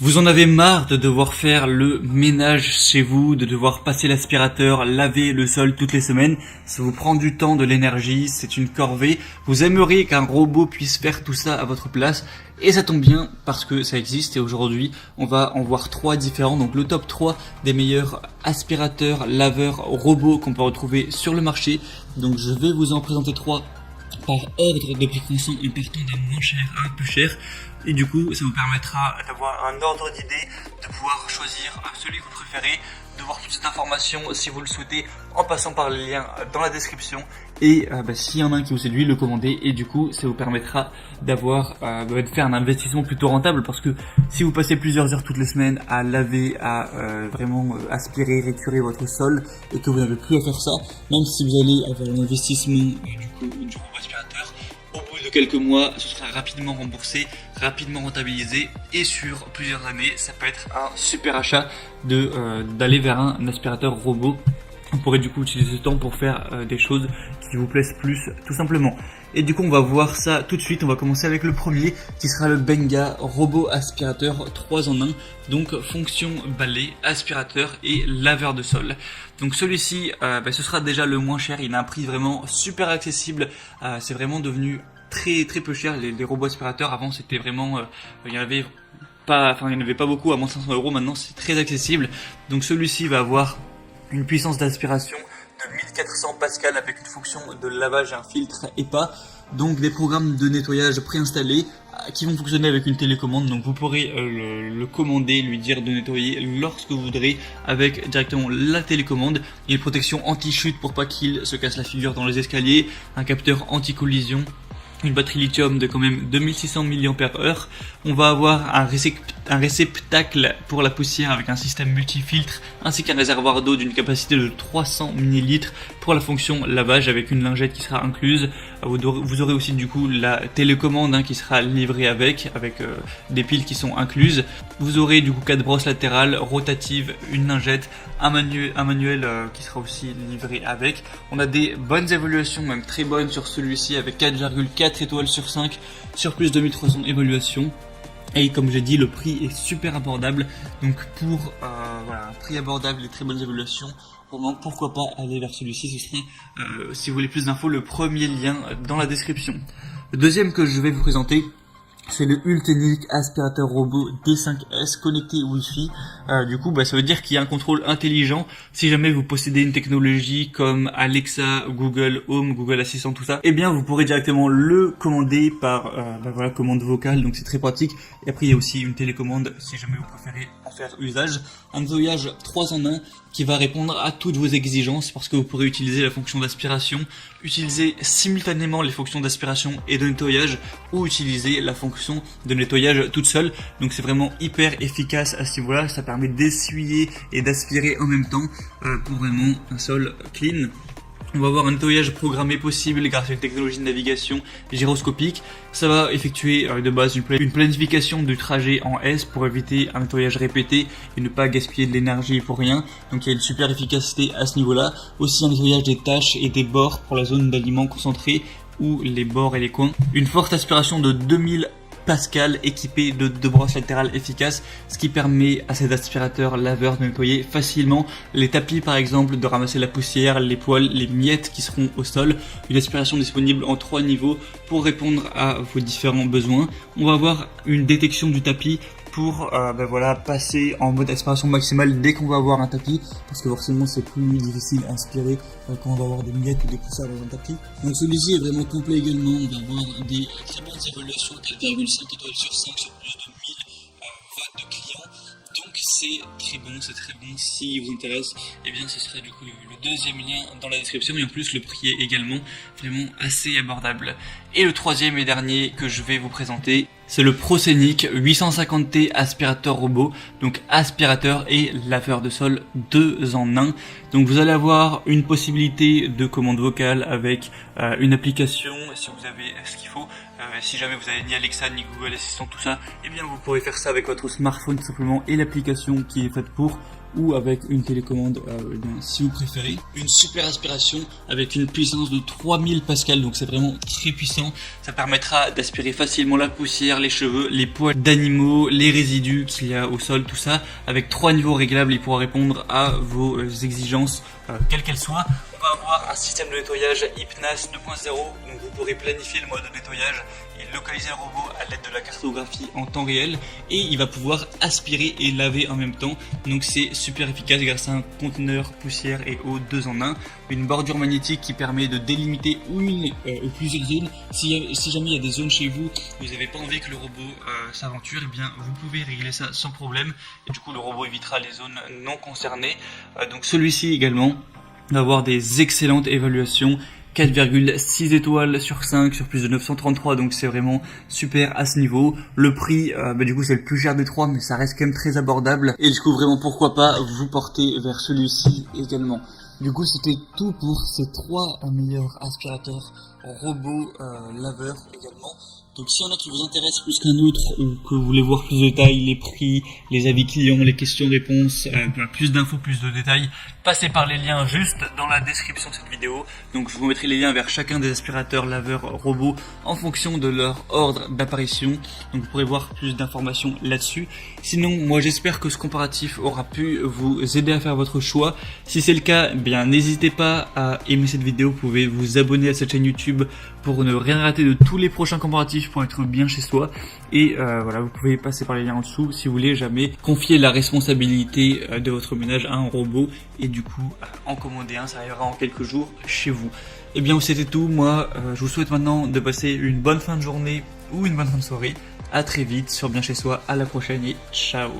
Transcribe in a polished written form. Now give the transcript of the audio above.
Vous en avez marre de devoir faire le ménage chez vous, de devoir passer l'aspirateur, laver le sol toutes les semaines. Ça vous prend du temps, de l'énergie, c'est une corvée. Vous aimeriez qu'un robot puisse faire tout ça à votre place. Et ça tombe bien parce que ça existe et aujourd'hui on va en voir 3 différents. Donc le top 3 des meilleurs aspirateurs, laveurs, robots qu'on peut retrouver sur le marché. Donc je vais vous en présenter 3 par ordre de précaution en partant d'un moins cher à un peu cher. Et du coup, ça vous permettra d'avoir un ordre d'idée, de pouvoir choisir celui que vous préférez, de voir plus d'informations si vous le souhaitez en passant par les liens dans la description. Et s'il y en a un qui vous séduit, le commander. Et du coup, ça vous permettra d'avoir, de faire un investissement plutôt rentable parce que si vous passez plusieurs heures toutes les semaines à laver, à vraiment aspirer, récurer votre sol et que vous n'avez plus à faire ça, même si vous allez avoir un investissement du robot aspirateur, au bout de quelques mois, ce sera rapidement remboursé, rapidement rentabilisé et sur plusieurs années, ça peut être un super achat d'aller vers un aspirateur robot. On pourrait du coup utiliser ce temps pour faire des choses qui vous plaisent plus tout simplement. Et du coup on va voir ça tout de suite, on va commencer avec le premier qui sera le Benga robot aspirateur 3 en 1. Donc fonction balai, aspirateur et laveur de sol. Donc celui-ci ce sera déjà le moins cher, il a un prix vraiment super accessible, c'est vraiment devenu très peu cher. Les robots aspirateurs avant c'était vraiment, il n'y en avait pas beaucoup à moins de 500 €, maintenant c'est très accessible. Donc celui-ci va avoir une puissance d'aspiration de 1400 pascal avec une fonction de lavage et un filtre EPA, donc des programmes de nettoyage préinstallés qui vont fonctionner avec une télécommande. Donc vous pourrez le commander, lui dire de nettoyer lorsque vous voudrez avec directement la télécommande. Il y a une protection anti-chute pour pas qu'il se casse la figure dans les escaliers, un capteur anti-collision, une batterie lithium de quand même 2600 mAh. On va avoir un réceptacle pour la poussière avec un système multifiltre ainsi qu'un réservoir d'eau d'une capacité de 300 ml pour la fonction lavage avec une lingette qui sera incluse. Vous aurez aussi du coup la télécommande qui sera livrée avec des piles qui sont incluses. Vous aurez du coup 4 brosses latérales rotatives, une lingette, un manuel qui sera aussi livré avec. On a des bonnes évaluations, même très bonnes sur celui-ci avec 4,4 étoiles sur 5 sur plus de 1300 évaluations. Et comme j'ai dit, le prix est super abordable. Donc pour un prix abordable et très bonnes évaluations, vraiment pourquoi pas aller vers celui-ci. Ce sera, si vous voulez plus d'infos, le premier lien dans la description. Le deuxième que je vais vous présenter, c'est le Ultenic aspirateur robot D5S connecté Wi-Fi. Du coup, ça veut dire qu'il y a un contrôle intelligent. Si jamais vous possédez une technologie comme Alexa, Google Home, Google Assistant, tout ça, eh bien vous pourrez directement le commander par commande vocale. Donc c'est très pratique. Et après il y a aussi une télécommande si jamais vous préférez en faire usage. Un nettoyage 3 en 1 qui va répondre à toutes vos exigences parce que vous pourrez utiliser la fonction d'aspiration, utiliser simultanément les fonctions d'aspiration et de nettoyage ou utiliser la fonction de nettoyage toute seule. Donc c'est vraiment hyper efficace à ce niveau-là, ça permet d'essuyer et d'aspirer en même temps pour vraiment un sol clean. On va avoir un nettoyage programmé possible grâce à une technologie de navigation gyroscopique. Ça va effectuer de base une planification du trajet en S pour éviter un nettoyage répété et ne pas gaspiller de l'énergie pour rien. Donc il y a une super efficacité à ce niveau-là. Aussi un nettoyage des taches et des bords pour la zone d'aliments concentrés ou les bords et les coins. Une forte aspiration de 2000 Pascal équipé de 2 brosses latérales efficaces, ce qui permet à cet aspirateur laveur de nettoyer facilement les tapis par exemple, de ramasser la poussière, les poils, les miettes qui seront au sol. Une aspiration disponible en 3 niveaux pour répondre à vos différents besoins. On va avoir une détection du tapis pour passer en mode aspiration maximale dès qu'on va avoir un tapis, parce que forcément c'est plus difficile à aspirer quand on va avoir des miettes ou des poussières dans un tapis. Donc celui-ci est vraiment complet également, on va avoir des très bonnes évaluations, 4,5 étoiles sur 5 sur plus de 1000 votes de clients. Donc c'est très bon, si vous intéresse, et bien ce serait du coup le deuxième lien dans la description, et en plus le prix est également vraiment assez abordable. Et le troisième et dernier que je vais vous présenter, c'est le Proscenic 850T aspirateur robot, donc aspirateur et laveur de sol 2 en 1. Donc vous allez avoir une possibilité de commande vocale avec une application si vous avez ce qu'il faut. Si jamais vous avez ni Alexa ni Google Assistant tout ça, eh bien vous pourrez faire ça avec votre smartphone tout simplement et l'application qui est faite pour. ou avec une télécommande si vous préférez. Une super aspiration avec une puissance de 3000 pascal, donc c'est vraiment très puissant. Ça permettra d'aspirer facilement la poussière, les cheveux, les poils d'animaux, les résidus qu'il y a au sol, tout ça. Avec 3 niveaux réglables, il pourra répondre à vos exigences, quelles qu'elles soient. On va avoir un système de nettoyage HypNAS 2.0, donc vous pourrez planifier le mode de nettoyage et localiser le robot à l'aide de la cartographie en temps réel, et il va pouvoir aspirer et laver en même temps, donc c'est super efficace grâce à un conteneur poussière et eau 2 en 1, une bordure magnétique qui permet de délimiter une ou plusieurs zones. Si jamais il y a des zones chez vous où vous n'avez pas envie que le robot s'aventure, eh bien vous pouvez régler ça sans problème, et du coup le robot évitera les zones non concernées. Donc celui-ci également va avoir des excellentes évaluations, 4,6 étoiles sur 5 sur plus de 933, donc c'est vraiment super à ce niveau. Le prix, du coup c'est le plus cher des trois, mais ça reste quand même très abordable, et du coup vraiment pourquoi pas vous porter vers celui-ci également. Du coup c'était tout pour ces 3 meilleurs aspirateurs robots laveurs également. Donc s'il y en a qui vous intéressent plus qu'un autre, ou que vous voulez voir plus de détails, les prix, les avis clients, les questions-réponses, plus d'infos, plus de détails, passez par les liens juste dans la description de cette vidéo. Donc je vous mettrai les liens vers chacun des aspirateurs laveurs robots en fonction de leur ordre d'apparition. Donc vous pourrez voir plus d'informations là-dessus. Sinon, moi j'espère que ce comparatif aura pu vous aider à faire votre choix. Si c'est le cas, eh bien n'hésitez pas à aimer cette vidéo. Vous pouvez vous abonner à cette chaîne YouTube pour ne rien rater de tous les prochains comparatifs, pour être bien chez soi. Et voilà, vous pouvez passer par les liens en dessous si vous voulez jamais confier la responsabilité de votre ménage à un robot et du coup en commander un, ça arrivera en quelques jours chez vous. Et bien c'était tout. Moi je vous souhaite maintenant de passer une bonne fin de journée ou une bonne fin de soirée. À très vite sur Bien Chez Soi, à la prochaine et ciao.